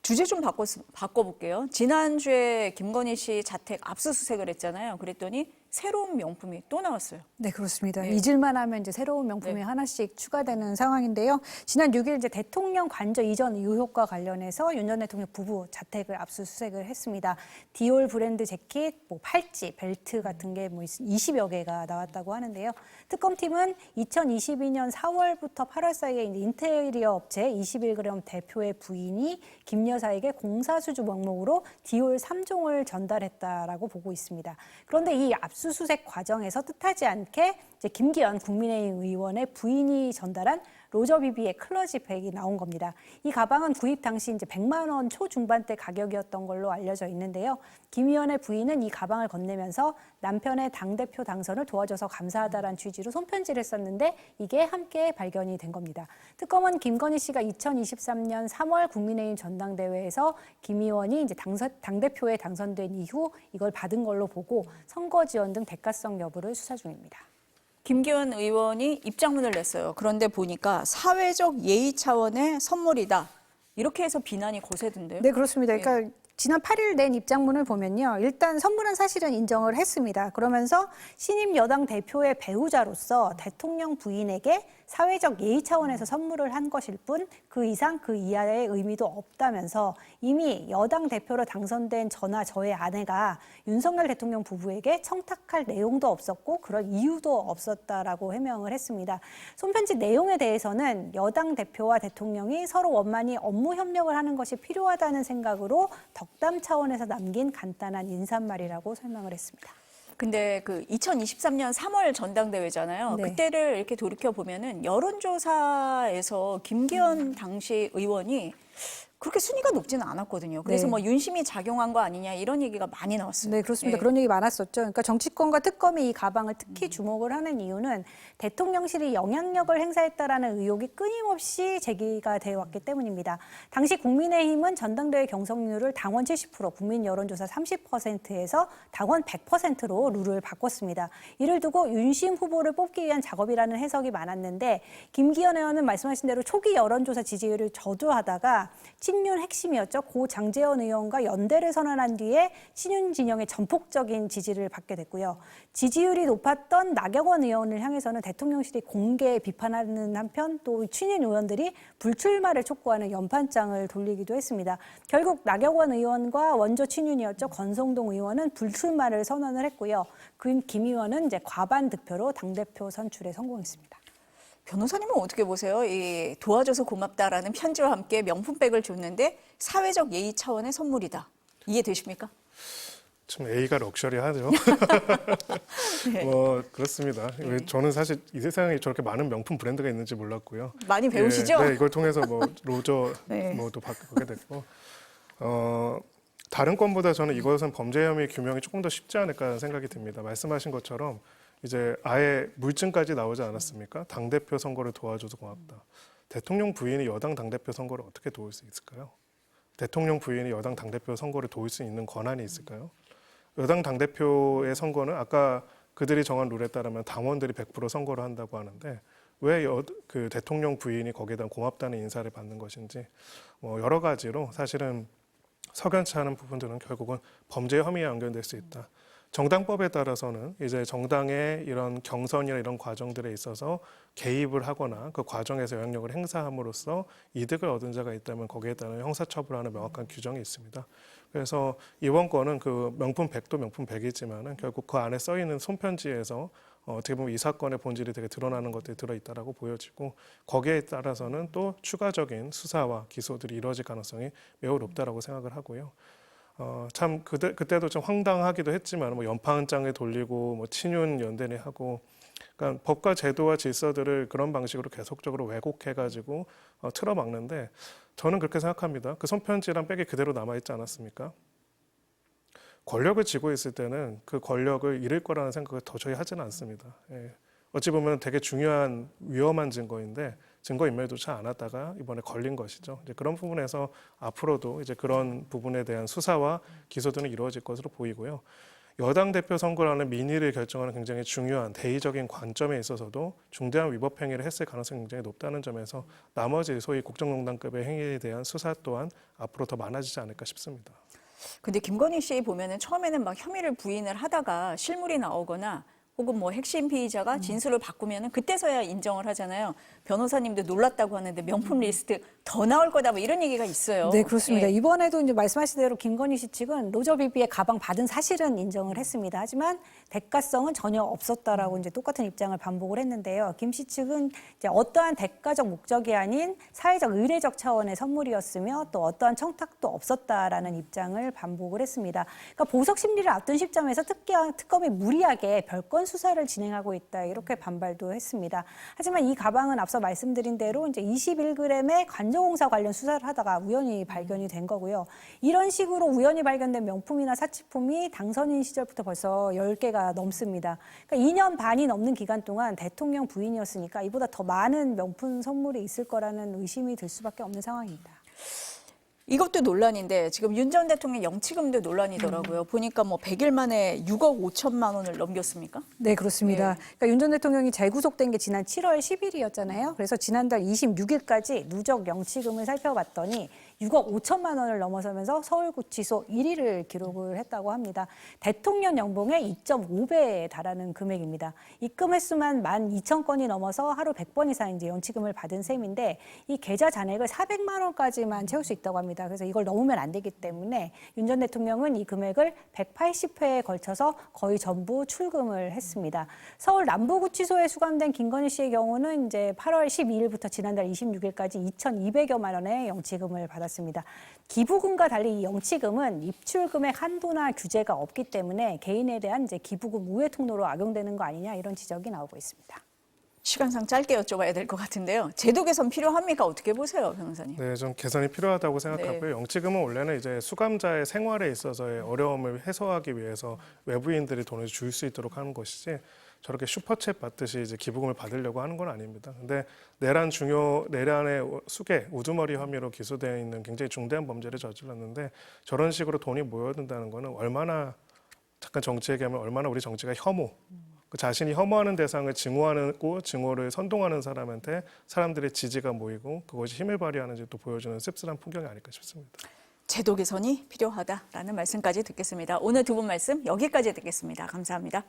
주제 좀 바꿔볼게요. 지난주에 김건희 씨 자택 압수수색을 했잖아요. 그랬더니 새로운 명품이 또 나왔어요. 네, 그렇습니다. 네. 잊을만 하면 이제 새로운 명품이 네. 하나씩 추가되는 상황인데요. 지난 6일 이제 대통령 관저 이전 의혹과 관련해서 윤 전 대통령 부부 자택을 압수수색을 했습니다. 디올 브랜드 재킷, 팔찌, 벨트 같은 게 20여 개가 나왔다고 하는데요. 특검팀은 2022년 4월부터 8월 사이에 이제 인테리어 업체 21g 대표의 부인이 김 여사에게 공사수주 명목으로 디올 3종을 전달했다라고 보고 있습니다. 그런데 이 압수수색 과정에서 뜻하지 않게 이제 김기현 국민의힘 의원의 부인이 전달한 로저비비의 클러지 백이 나온 겁니다. 이 가방은 구입 당시 이제 100만 원 초중반대 가격이었던 걸로 알려져 있는데요. 김 의원의 부인은 이 가방을 건네면서 남편의 당대표 당선을 도와줘서 감사하다라는 취지로 손편지를 썼는데 이게 함께 발견이 된 겁니다. 특검은 김건희 씨가 2023년 3월 국민의힘 전당대회에서 김 의원이 이제 당대표에 당선된 이후 이걸 받은 걸로 보고 선거 지원 등 대가성 여부를 수사 중입니다. 김기현 의원이 입장문을 냈어요. 그런데 보니까 사회적 예의 차원의 선물이다. 이렇게 해서 비난이 거세던데요. 네, 그렇습니다. 그러니까 지난 8일 낸 입장문을 보면요. 일단 선물은 사실은 인정을 했습니다. 그러면서 신임 여당 대표의 배우자로서 대통령 부인에게 사회적 예의 차원에서 선물을 한 것일 뿐 그 이상 그 이하의 의미도 없다면서 이미 여당 대표로 당선된 저나 저의 아내가 윤석열 대통령 부부에게 청탁할 내용도 없었고 그런 이유도 없었다라고 해명을 했습니다. 손편지 내용에 대해서는 여당 대표와 대통령이 서로 원만히 업무 협력을 하는 것이 필요하다는 생각으로 덕담 차원에서 남긴 간단한 인사말이라고 설명을 했습니다. 근데 그 2023년 3월 전당대회잖아요. 네. 그때를 이렇게 돌이켜 보면은 여론조사에서 김기현 당시 의원이 그렇게 순위가 높지는 않았거든요. 그래서 네. 뭐 윤심이 작용한 거 아니냐 이런 얘기가 많이 나왔어요. 네, 그렇습니다. 예. 그런 얘기 많았었죠. 그러니까 정치권과 특검이 이 가방을 특히 주목을 하는 이유는 대통령실이 영향력을 행사했다라는 의혹이 끊임없이 제기가 되어 왔기 때문입니다. 당시 국민의힘은 전당대회 경선률을 당원 70%, 국민 여론조사 30%에서 당원 100%로 룰을 바꿨습니다. 이를 두고 윤심 후보를 뽑기 위한 작업이라는 해석이 많았는데 김기현 의원은 말씀하신 대로 초기 여론조사 지지율을 저조하다가 친윤 핵심이었죠. 고 장제원 의원과 연대를 선언한 뒤에 친윤 진영의 전폭적인 지지를 받게 됐고요. 지지율이 높았던 나경원 의원을 향해서는 대통령실이 공개 비판하는 한편 또 친윤 의원들이 불출마를 촉구하는 연판장을 돌리기도 했습니다. 결국 나경원 의원과 원조 친윤이었죠. 권성동 의원은 불출마를 선언을 했고요. 김 의원은 이제 과반 득표로 당대표 선출에 성공했습니다. 변호사님은 어떻게 보세요? 이 도와줘서 고맙다라는 편지와 함께 명품백을 줬는데 사회적 예의 차원의 선물이다. 이해되십니까? 좀 A가 럭셔리하죠. 네. 그렇습니다. 네. 저는 사실 이 세상에 저렇게 많은 명품 브랜드가 있는지 몰랐고요. 많이 배우시죠? 네, 이걸 통해서 로저 네. 또 바꾸게 됐고, 다른 건보다 저는 이것은 범죄 혐의 규명이 조금 더 쉽지 않을까 생각이 듭니다. 말씀하신 것처럼 이제 아예 물증까지 나오지 않았습니까? 당대표 선거를 도와줘서 고맙다. 대통령 부인이 여당 당대표 선거를 어떻게 도울 수 있을까요? 대통령 부인이 여당 당대표 선거를 도울 수 있는 권한이 있을까요? 여당 당대표의 선거는 아까 그들이 정한 룰에 따르면 당원들이 100% 선거를 한다고 하는데 왜 그 대통령 부인이 거기에 대한 고맙다는 인사를 받는 것인지 여러 가지로 사실은 석연치 않은 부분들은 결국은 범죄 혐의에 연결될 수 있다. 정당법에 따라서는 이제 정당의 이런 경선이나 이런 과정들에 있어서 개입을 하거나 그 과정에서 영향력을 행사함으로써 이득을 얻은 자가 있다면 거기에 따른 형사처벌하는 명확한 규정이 있습니다. 그래서 이번 건은 그 명품 100도 명품 100이지만은 결국 그 안에 써 있는 손편지에서 어떻게 보면 이 사건의 본질이 되게 드러나는 것들이 들어있다라고 보여지고 거기에 따라서는 또 추가적인 수사와 기소들이 이루어질 가능성이 매우 높다라고 생각을 하고요. 참 그때도 좀 황당하기도 했지만 연판장에 돌리고 친윤 연대를 하고 그러니까 법과 제도와 질서들을 그런 방식으로 계속적으로 왜곡해가지고 틀어막는데 저는 그렇게 생각합니다. 그 손편지랑 백이 그대로 남아있지 않았습니까? 권력을 쥐고 있을 때는 그 권력을 잃을 거라는 생각을 도저히 하지는 않습니다. 예. 어찌 보면 되게 중요한 위험한 증거인데 증거인멸조차 안 하다가 이번에 걸린 것이죠. 이제 그런 부분에서 앞으로도 이제 그런 부분에 대한 수사와 기소들은 이루어질 것으로 보이고요. 여당 대표 선거라는 민의를 결정하는 굉장히 중요한 대의적인 관점에 있어서도 중대한 위법 행위를 했을 가능성이 굉장히 높다는 점에서 나머지 소위 국정농단급의 행위에 대한 수사 또한 앞으로 더 많아지지 않을까 싶습니다. 근데 김건희 씨 보면은 처음에는 막 혐의를 부인을 하다가 실물이 나오거나 혹은 뭐 핵심 피의자가 진술을 바꾸면은 그때서야 인정을 하잖아요. 변호사님도 놀랐다고 하는데 명품 리스트 더 나올 거다 뭐 이런 얘기가 있어요. 네, 그렇습니다. 예. 이번에도 이제 말씀하신 대로 김건희 씨 측은 로저 비비의 가방 받은 사실은 인정을 했습니다. 하지만 대가성은 전혀 없었다라고 이제 똑같은 입장을 반복을 했는데요. 김 씨 측은 이제 어떠한 대가적 목적이 아닌 사회적 의례적 차원의 선물이었으며 또 어떠한 청탁도 없었다라는 입장을 반복을 했습니다. 그러니까 보석 심리를 앞둔 시점에서 특검이 무리하게 별건 수사를 진행하고 있다 이렇게 반발도 했습니다. 하지만 이 가방은 앞서 말씀드린 대로 이제 21g의 관저공사 관련 수사를 하다가 우연히 발견이 된 거고요. 이런 식으로 우연히 발견된 명품이나 사치품이 당선인 시절부터 벌써 10개가 넘습니다. 그러니까 2년 반이 넘는 기간 동안 대통령 부인이었으니까 이보다 더 많은 명품 선물이 있을 거라는 의심이 들 수밖에 없는 상황입니다. 이것도 논란인데 지금 윤 전 대통령 영치금도 논란이더라고요. 보니까 뭐 100일 만에 6억 5천만 원을 넘겼습니까? 네, 그렇습니다. 그러니까 윤 전 대통령이 재구속된 게 지난 7월 10일이었잖아요. 그래서 지난달 26일까지 누적 영치금을 살펴봤더니 6억 5천만 원을 넘어서면서 서울구치소 1위를 기록을 했다고 합니다. 대통령 연봉의 2.5배에 달하는 금액입니다. 입금 횟수만 12,000건이 넘어서 하루 100번 이상 이제 영치금을 받은 셈인데 이 계좌 잔액을 400만 원까지만 채울 수 있다고 합니다. 그래서 이걸 넘으면 안 되기 때문에 윤 전 대통령은 이 금액을 180회에 걸쳐서 거의 전부 출금을 했습니다. 서울 남부구치소에 수감된 김건희 씨의 경우는 이제 8월 12일부터 지난달 26일까지 2,200여만 원의 영치금을 받았습니다. 기부금과 달리 이 영치금은 입출 금액 한도나 규제가 없기 때문에 개인에 대한 이제 기부금 우회 통로로 악용되는 거 아니냐 이런 지적이 나오고 있습니다. 시간상 짧게 여쭤봐야 될 것 같은데요. 제도 개선 필요합니까? 어떻게 보세요, 변호사님? 네, 좀 개선이 필요하다고 생각하고요. 영치금은 원래는 이제 수감자의 생활에 있어서의 어려움을 해소하기 위해서 외부인들이 돈을 줄 수 있도록 하는 것이지 저렇게 슈퍼챗 받듯이 이제 기부금을 받으려고 하는 건 아닙니다. 근데 내란의 수개, 우두머리 혐의로 기소되어 있는 굉장히 중대한 범죄를 저질렀는데 저런 식으로 돈이 모여든다는 거는 얼마나 잠깐 정치 얘기하면 얼마나 우리 정치가 혐오, 그 자신이 혐오하는 대상을 증오하고 증오를 선동하는 사람한테 사람들의 지지가 모이고 그것이 힘을 발휘하는지 또 보여주는 씁쓸한 풍경이 아닐까 싶습니다. 제도 개선이 필요하다라는 말씀까지 듣겠습니다. 오늘 두 분 말씀 여기까지 듣겠습니다. 감사합니다.